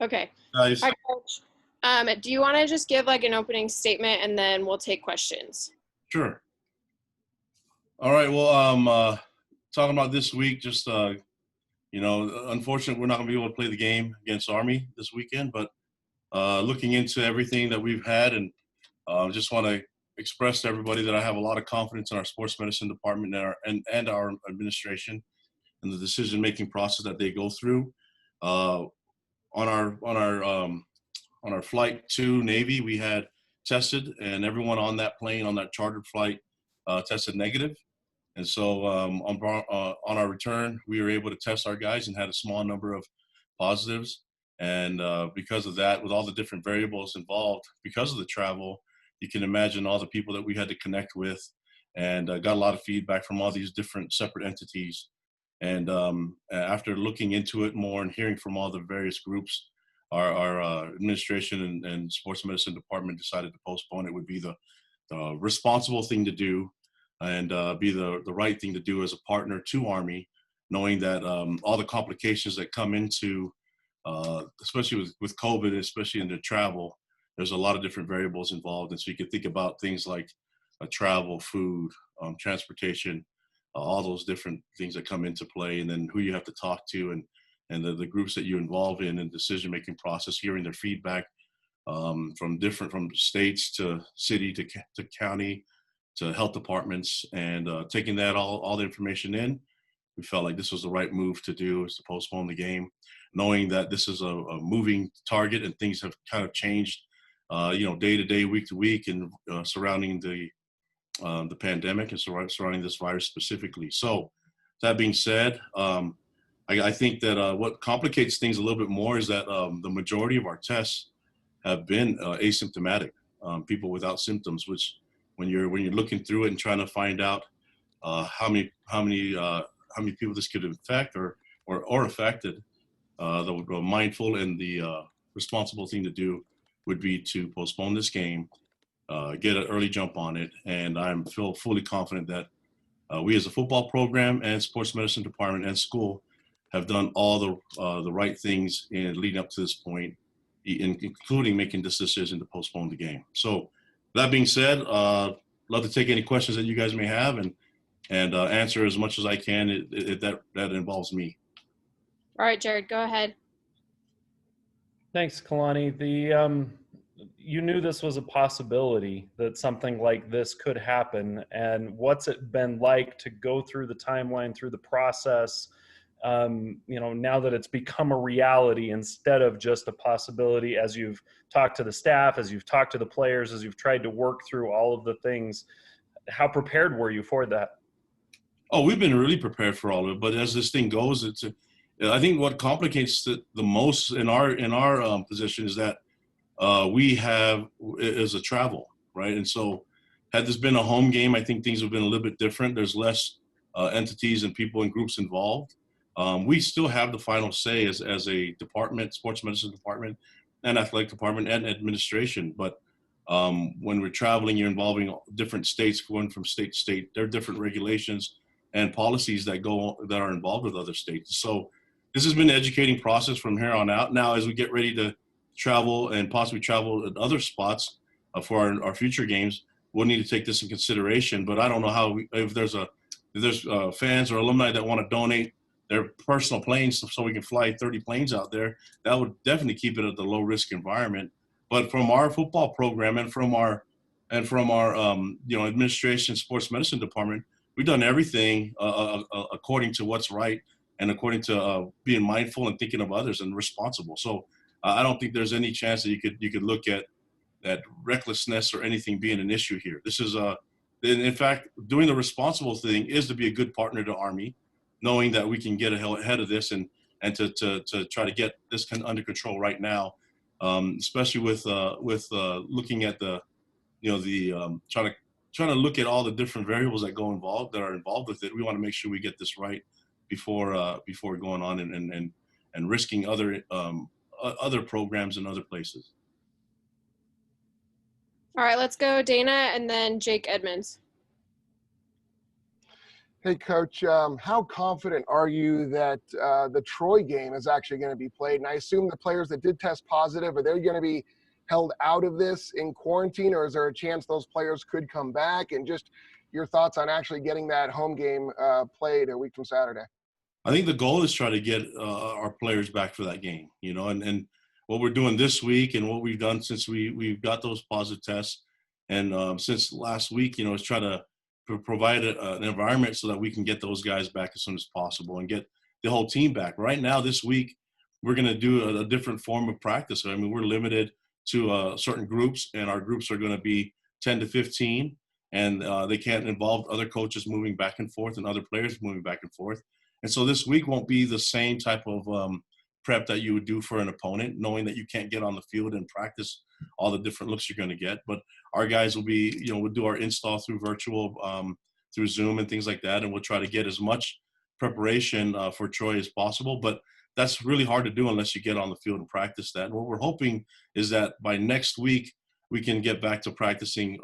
Okay. Guys, All right, Coach. Do you want to just give like an opening statement and then we'll take questions? sure. All right. Well, talking about this week, just unfortunately, we're not going to be able to play the game against Army this weekend. But looking into everything that we've had, and just want to express to everybody that I have a lot of confidence in our sports medicine department and our administration and the decision-making process that they go through. Uh, on our flight to Navy, we had tested, and everyone on that plane on that chartered flight tested negative. And so on our return, we were able to test our guys and had a small number of positives. And because of that, with all the different variables involved, because of the travel, you can imagine all the people that we had to connect with, and got a lot of feedback from all these different separate entities. And after looking into it more and hearing from all the various groups, our administration and sports medicine department decided to postpone it. Would be the responsible thing to do, and be the right thing to do as a partner to Army, knowing that all the complications that come into, especially with COVID, especially in the travel, there's a lot of different variables involved. And so you can think about things like travel, food, transportation, all those different things that come into play, and then who you have to talk to, and the groups that you involve in decision-making process, hearing their feedback from states to city to county to health departments, and taking that all the information in, we felt like this was the right move to do, is to postpone the game, knowing that this is a moving target and things have kind of changed, day to day, week to week, and surrounding the pandemic and surrounding this virus specifically. So that being said, I think that what complicates things a little bit more is that the majority of our tests have been asymptomatic, people without symptoms, which when you're looking through it and trying to find out how many people this could infect or affected, the mindful and the responsible thing to do would be to postpone this game, get an early jump on it, and I'm feel fully confident that we as a football program and sports medicine department and school have done all the right things in leading up to this point, including making this decision to postpone the game. So that being said, love to take any questions that you guys may have, and answer as much as I can that involves me. All right, Jared, go ahead. Thanks, Kalani. You knew this was a possibility, that something like this could happen. And what's it been like to go through the timeline, through the process, now that it's become a reality instead of just a possibility, as you've talked to the staff, as you've talked to the players, as you've tried to work through all of the things? How prepared were you for that? Oh, we've been really prepared for all of it, but as this thing goes, I think what complicates it the most in our position is that is a travel, right? And so had this been a home game, I think things would have been a little bit different. There's less entities and people and groups involved. We still have the final say as a department, sports medicine department and athletic department and administration. But when we're traveling, you're involving different states, going from state to state. There are different regulations and policies that are involved with other states. So this has been an educating process from here on out. Now, as we get ready to travel and possibly travel at other spots for our future games, we'll need to take this in consideration. But I don't know if there's fans or alumni that want to donate their personal planes so we can fly 30 planes out there, that would definitely keep it at the low risk environment. But from our football program and from our administration, sports medicine department, we've done everything according to what's right and according to being mindful and thinking of others and responsible. So I don't think there's any chance that you could look at that recklessness or anything being an issue here. This is in fact, doing the responsible thing is to be a good partner to Army, knowing that we can get ahead of this and to try to get this under control right now, especially with looking at trying to look at all the different variables that are involved with it. We want to make sure we get this right before going on and risking other programs in other places. All right, let's go Dana and then Jake Edmonds. Hey, Coach, how confident are you that the Troy game is actually going to be played? And I assume the players that did test positive, are they going to be held out of this in quarantine, or is there a chance those players could come back? And just your thoughts on actually getting that home game played a week from Saturday. I think the goal is try to get our players back for that game, and what we're doing this week and what we've done since we've got those positive tests and since last week, is try to provide an environment so that we can get those guys back as soon as possible and get the whole team back. Right now, this week, we're going to do a different form of practice. I mean, we're limited to certain groups, and our groups are going to be 10 to 15, and they can't involve other coaches moving back and forth and other players moving back and forth. And so this week won't be the same type of prep that you would do for an opponent, knowing that you can't get on the field and practice all the different looks you're going to get. But our guys will be, we'll do our install through virtual, through Zoom and things like that, and we'll try to get as much preparation for Troy as possible. But that's really hard to do unless you get on the field and practice that. And what we're hoping is that by next week we can get back to practicing,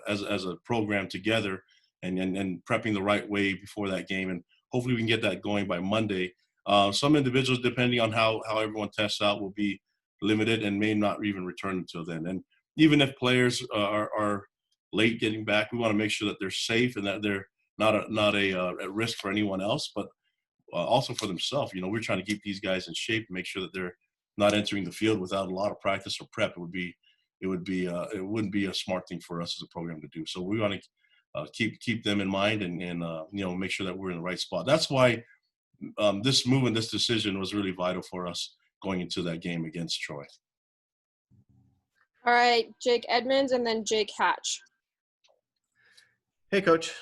as a program together and prepping the right way before that game. And hopefully we can get that going by Monday. Some individuals, depending on how everyone tests out, will be limited and may not even return until then. And even if players are late getting back, we want to make sure that they're safe and that they're not at risk for anyone else, but also for themselves. We're trying to keep these guys in shape and make sure that they're not entering the field without a lot of practice or prep. It wouldn't be a smart thing for us as a program to do. So we want to keep them in mind and make sure that we're in the right spot. That's why this move and this decision was really vital for us going into that game against Troy. All right, Jake Edmonds and then Jake Hatch. Hey, Coach.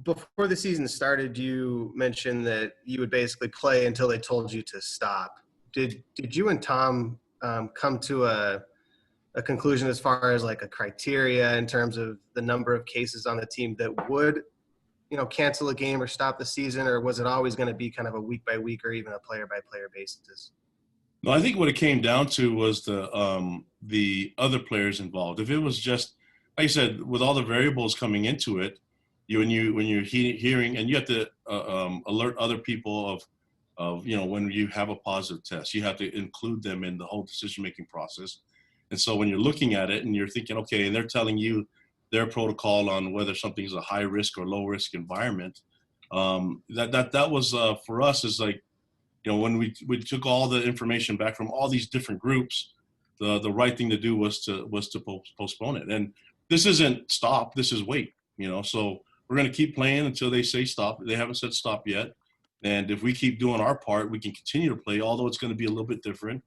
Before the season started, you mentioned that you would basically play until they told you to stop. Did you and Tom come to a conclusion as far as like a criteria in terms of the number of cases on the team that would, cancel a game or stop the season, or was it always going to be kind of a week by week or even a player by player basis? No, I think what it came down to was the other players involved. If it was just, like I said, with all the variables coming into it, when you're hearing, and you have to alert other people of when you have a positive test, you have to include them in the whole decision-making process. And so when you're looking at it and you're thinking, okay, and they're telling you their protocol on whether something's a high risk or low risk environment, that was for us is like, when we took all the information back from all these different groups, the right thing to do was to postpone it. And this isn't stop, this is wait. So we're going to keep playing until they say stop. They haven't said stop yet. And if we keep doing our part, we can continue to play, although it's going to be a little bit different.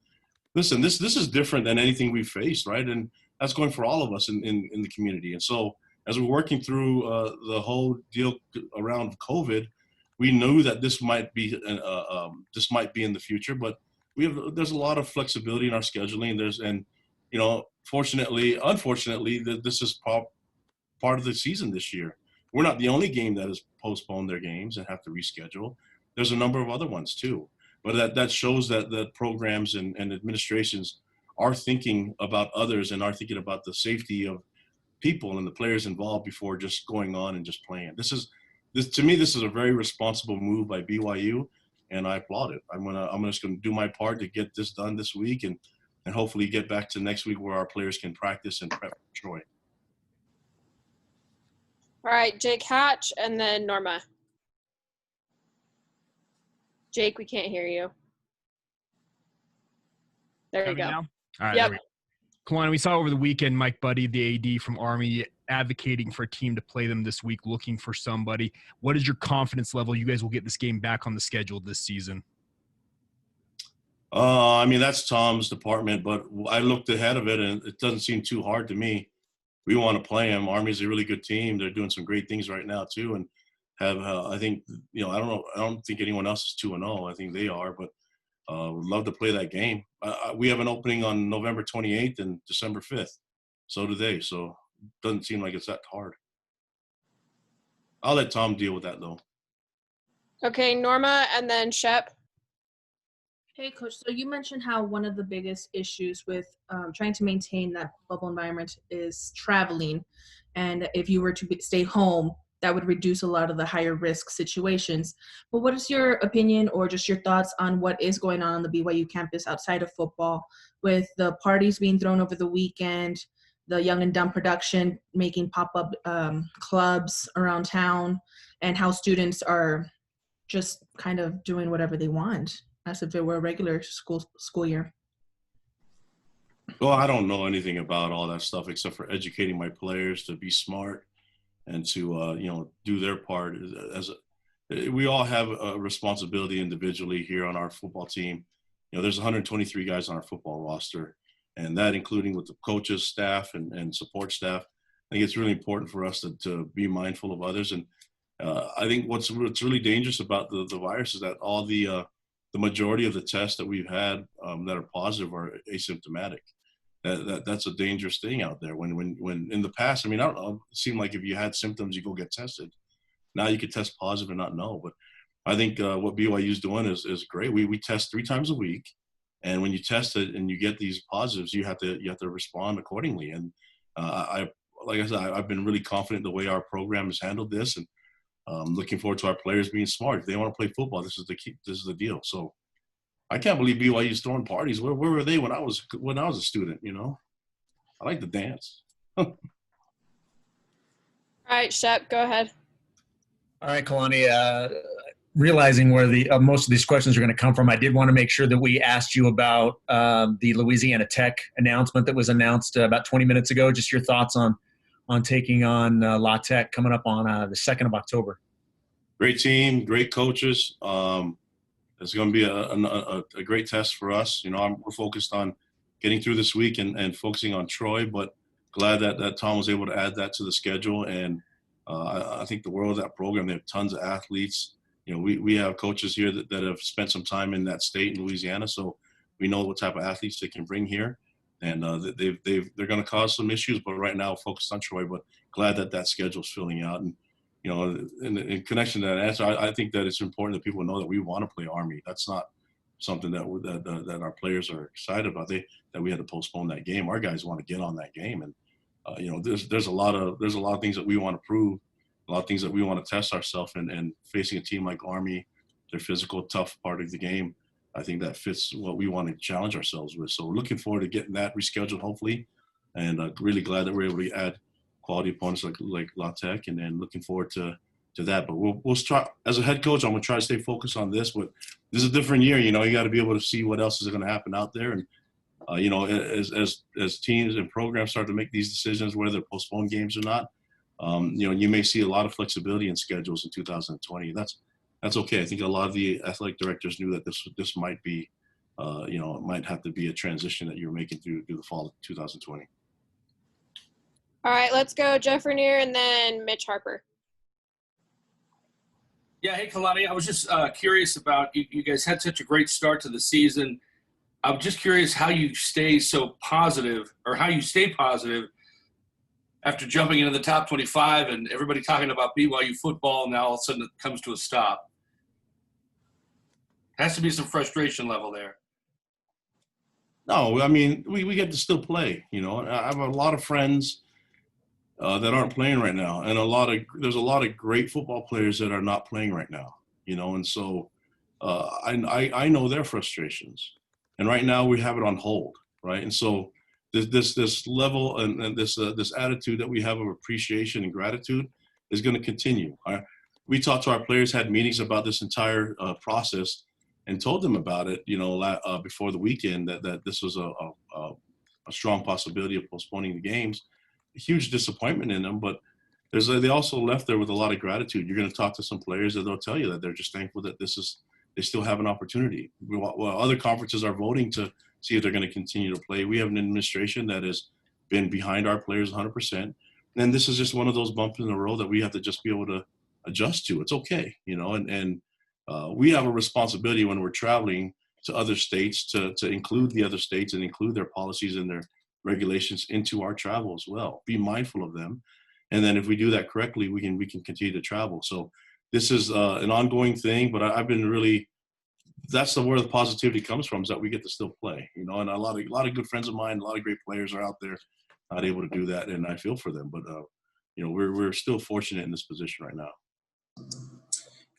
Listen, this is different than anything we've faced, right? And that's going for all of us in the community. And so as we're working through the whole deal around COVID, we knew that this might be in the future, but there's a lot of flexibility in our scheduling. Unfortunately, this is part of the season this year. We're not the only game that has postponed their games and have to reschedule. There's a number of other ones too. But that shows that the programs and administrations are thinking about others and are thinking about the safety of people and the players involved before just going on and just playing. To me, this is a very responsible move by BYU, and I applaud it. I'm just gonna do my part to get this done this week and hopefully get back to next week where our players can practice and prep for Troy. All right, Jake Hatch and then Norma. Jake, we can't hear you. There you go. Now? All right, yep. Kalani, we saw over the weekend Mike Buddy, the AD from Army, advocating for a team to play them this week, looking for somebody. What is your confidence level you guys will get this game back on the schedule this season? That's Tom's department, but I looked ahead of it, and it doesn't seem too hard to me. We want to play them. Army's a really good team. They're doing some great things right now too, and have I think I don't think anyone else is 2-0. I think they are, but would love to play that game. We have an opening on November 28th and December 5th. So do they. So it doesn't seem like it's that hard. I'll let Tom deal with that though. Okay, Norma and then Shep. Hey, Coach. So you mentioned how one of the biggest issues with trying to maintain that bubble environment is traveling. And if you were to stay home, that would reduce a lot of the higher risk situations. But what is your opinion or just your thoughts on what is going on the BYU campus outside of football, with the parties being thrown over the weekend, the Young and Dumb production making pop-up clubs around town, and how students are just kind of doing whatever they want as if it were a regular school year? Well, I don't know anything about all that stuff except for educating my players to be smart and to do their part. We all have a responsibility individually here on our football team. There's 123 guys on our football roster, and that including with the coaches, staff, and support staff. I think it's really important for us to be mindful of others. And I think what's really dangerous about the virus is that all the majority of the tests that we've had that are positive are asymptomatic. That's a dangerous thing out there. When in the past, I mean, I don't know, it seemed like if you had symptoms, you go get tested. Now you could test positive and not know. But I think what BYU is doing is great. We test 3 times a week, and when you test it and you get these positives, you have to respond accordingly. And like I said, I've been really confident the way our program has handled this, and looking forward to our players being smart. If they want to play football, this is the key. This is the deal. So I can't believe BYU's throwing parties. Where were they when I was a student? I like to dance. All right, Shep, go ahead. All right, Kalani. Realizing where the most of these questions are going to come from, I did want to make sure that we asked you about the Louisiana Tech announcement that was announced about 20 minutes ago. Just your thoughts on taking on La Tech coming up on the 2nd of October. Great team, great coaches. It's going to be a great test for us. We're focused on getting through this week and focusing on Troy, but glad that Tom was able to add that to the schedule. And I think the world of that program, they have tons of athletes. We have coaches here that have spent some time in that state in Louisiana, so we know what type of athletes they can bring here. And they're going to cause some issues, but right now focused on Troy. But glad that schedule's filling out. And in connection to that answer, I think that it's important that people know that we want to play Army. That's not something that our players are excited about. That we had to postpone that game. Our guys want to get on that game, and there's a lot of things that we want to prove, a lot of things that we want to test ourselves. And facing a team like Army, their physical, tough part of the game, I think that fits what we want to challenge ourselves with. So we're looking forward to getting that rescheduled, hopefully, and really glad that we're able to add quality opponents like La Tech, and then looking forward to that. But we'll try. As a head coach, I'm going to try to stay focused on this. But this is a different year. You got to be able to see what else is going to happen out there. And as teams and programs start to make these decisions, whether they're postponed games or not, you may see a lot of flexibility in schedules in 2020. That's okay. I think a lot of the athletic directors knew that this might be, it might have to be a transition that you're making through the fall of 2020. All right, let's go Jeff Rainier and then Mitch Harper. Yeah, hey, Kalani. I was just curious about you guys had such a great start to the season. I'm just curious how you stay so positive, or how you stay positive after jumping into the top 25 and everybody talking about BYU football, and now all of a sudden it comes to a stop. Has to be some frustration level there. No, I mean, we get to still play. I have a lot of friends that aren't playing right now, and there's a lot of great football players that are not playing right now. And so I know their frustrations, and right now we have it on hold, right? And so this level and this attitude that we have of appreciation and gratitude is going to continue. We talked to our players, had meetings about this entire process, and told them about it, before the weekend, that this was a strong possibility of postponing the games. A huge disappointment in them, but they also left there with a lot of gratitude. You're going to talk to some players that they'll tell you that they're just thankful that they still have an opportunity. While other conferences are voting to see if they're going to continue to play, we have an administration that has been behind our players 100%. And this is just one of those bumps in the road that we have to just be able to adjust to. It's okay, and we have a responsibility when we're traveling to other states to include the other states and include their policies and their regulations into our travel as well. Be mindful of them. And then if we do that correctly, we can continue to travel. So this is an ongoing thing, but I've been really, that's where the positivity comes from, is that we get to still play, and a lot of good friends of mine, a lot of great players are out there not able to do that, and I feel for them. But we're still fortunate in this position right now.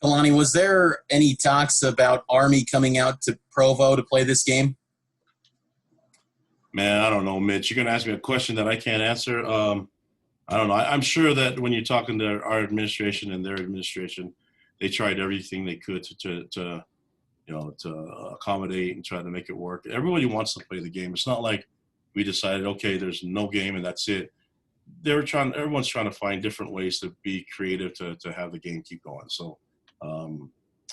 Kalani, was there any talks about Army coming out to Provo to play this game? Man, I don't know, Mitch. You're going to ask me a question that I can't answer. I don't know. I'm sure that when you're talking to our administration and their administration, they tried everything they could to accommodate and try to make it work. Everybody wants to play the game. It's not like we decided, okay, there's no game and that's it. Everyone's trying to find different ways to be creative to have the game keep going. So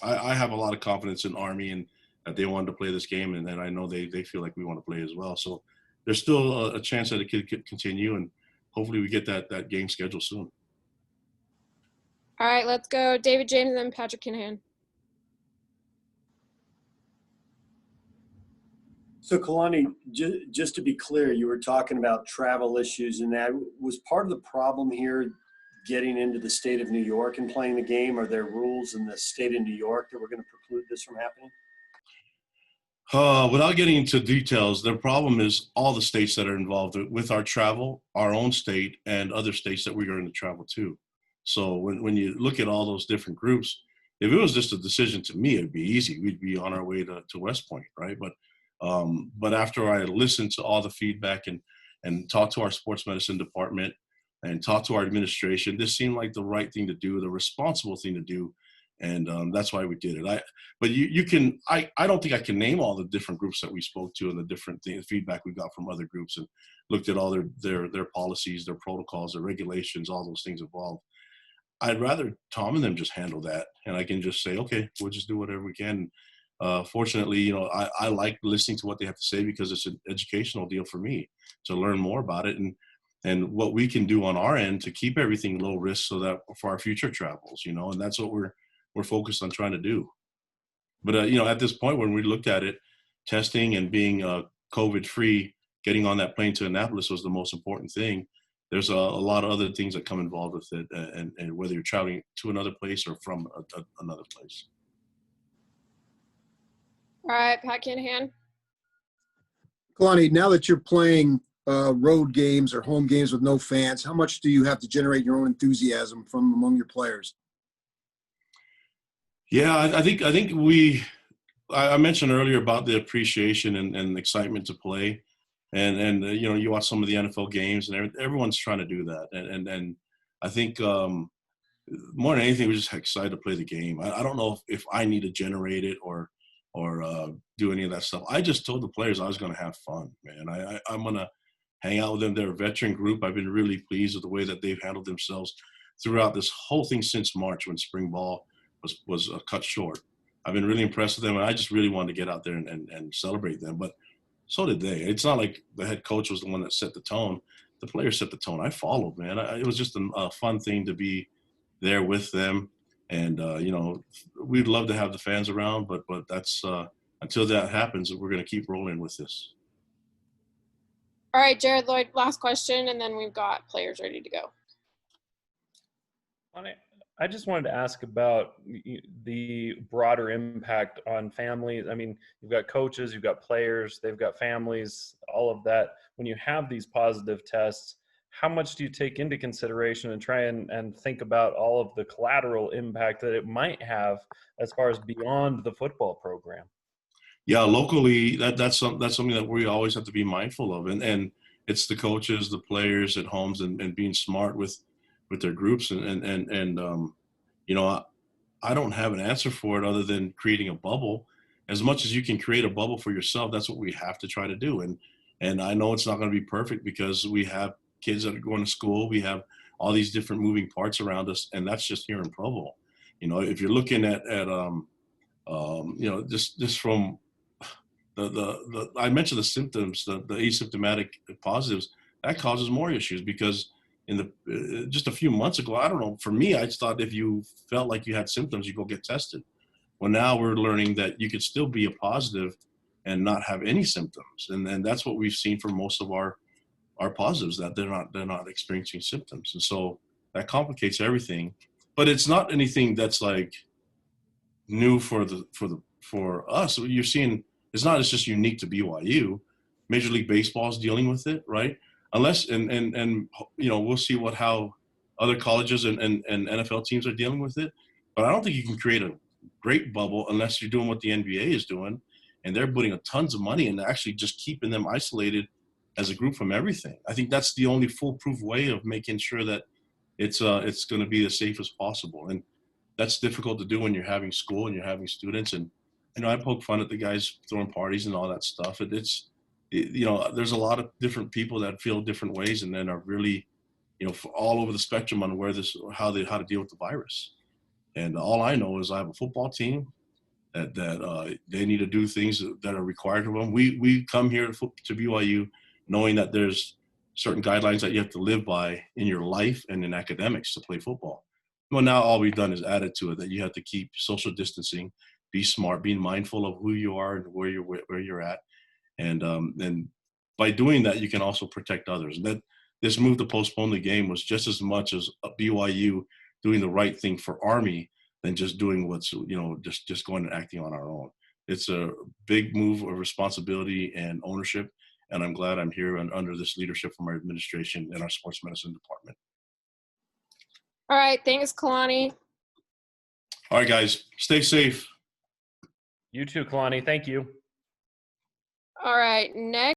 I have a lot of confidence in Army and that they wanted to play this game, and I know they feel like we want to play as well. So there's still a chance that it could continue, and hopefully we get that game scheduled soon. All right, let's go David James and then Patrick Kinahan. So Kalani, just to be clear, you were talking about travel issues, and that was part of the problem here getting into the state of New York and playing the game. Are there rules in the state of New York that were going to preclude this from happening? Without getting into details, the problem is all the states that are involved with our travel, our own state and other states that we're going to travel to. So when you look at all those different groups, if it was just a decision to me, it'd be easy. We'd be on our way to West Point, right? But after I listened to all the feedback and talked to our sports medicine department and talked to our administration, this seemed like the right thing to do, the responsible thing to do. And that's why we did it. I don't think I can name all the different groups that we spoke to and the different feedback we got from other groups and looked at all their policies, their protocols, their regulations, all those things involved. I'd rather Tom and them just handle that, and I can just say, okay, we'll just do whatever we can. Fortunately, I like listening to what they have to say because it's an educational deal for me to learn more about it and what we can do on our end to keep everything low risk so that for our future travels, and that's what we're focused on trying to do. But, at this point, when we looked at it, testing and being COVID-free, getting on that plane to Annapolis was the most important thing. There's a lot of other things that come involved with it, and whether you're traveling to another place or from another place. All right, Pat Kinahan. Kalani, now that you're playing road games or home games with no fans, how much do you have to generate your own enthusiasm from among your players? Yeah, I think I mentioned earlier about the appreciation and excitement to play, and you watch some of the NFL games and everyone's trying to do that, and I think more than anything we're just excited to play the game. I don't know if I need to generate it or do any of that stuff. I just told the players I was going to have fun, man. I'm going to hang out with them. They're a veteran group. I've been really pleased with the way that they've handled themselves throughout this whole thing since March when spring ball was cut short. I've been really impressed with them, and I just really wanted to get out there and celebrate them. But so did they. It's not like the head coach was the one that set the tone. The players set the tone. I followed, man. It was just a fun thing to be there with them. And, we'd love to have the fans around, but that's until that happens, we're going to keep rolling with this. All right, Jared Lloyd, last question, and then we've got players ready to go. I just wanted to ask about the broader impact on families. I mean, you've got coaches, you've got players, they've got families, all of that. When you have these positive tests, how much do you take into consideration and try and think about all of the collateral impact that it might have as far as beyond the football program? Yeah, locally, that's something that we always have to be mindful of. And it's the coaches, the players at homes and being smart with their groups. I don't have an answer for it other than creating a bubble. As much as you can create a bubble for yourself, that's what we have to try to do. And I know it's not going to be perfect because we have kids that are going to school. We have all these different moving parts around us, and that's just here in Provo. If you're looking at just from the I mentioned the symptoms, the asymptomatic positives, that causes more issues because just a few months ago, I don't know, for me, I just thought if you felt like you had symptoms, you go get tested. Well, now we're learning that you could still be a positive and not have any symptoms. And that's what we've seen for most of our positives, that they're not experiencing symptoms. And so that complicates everything, but it's not anything that's like new for us. You're seeing it's just unique to BYU. Major League Baseball is dealing with it, right? Unless and we'll see how other colleges and NFL teams are dealing with it. But I don't think you can create a great bubble unless you're doing what the NBA is doing, and they're putting tons of money and actually just keeping them isolated as a group from everything. I think that's the only foolproof way of making sure that it's going to be as safe as possible. And that's difficult to do when you're having school and you're having students. And I poke fun at the guys throwing parties and all that stuff. There's a lot of different people that feel different ways and then are really, all over the spectrum on how to deal with the virus. And all I know is I have a football team that they need to do things that are required of them. We come here to BYU knowing that there's certain guidelines that you have to live by in your life and in academics to play football. Well, now all we've done is added to it that you have to keep social distancing, be smart, being mindful of who you are and where you're at. And by doing that, you can also protect others. And that this move to postpone the game was just as much as BYU doing the right thing for Army than just doing what's, just going and acting on our own. It's a big move of responsibility and ownership. And I'm glad I'm here under this leadership from our administration and our sports medicine department. All right. Thanks, Kalani. All right, guys. Stay safe. You too, Kalani. Thank you. All right. Next.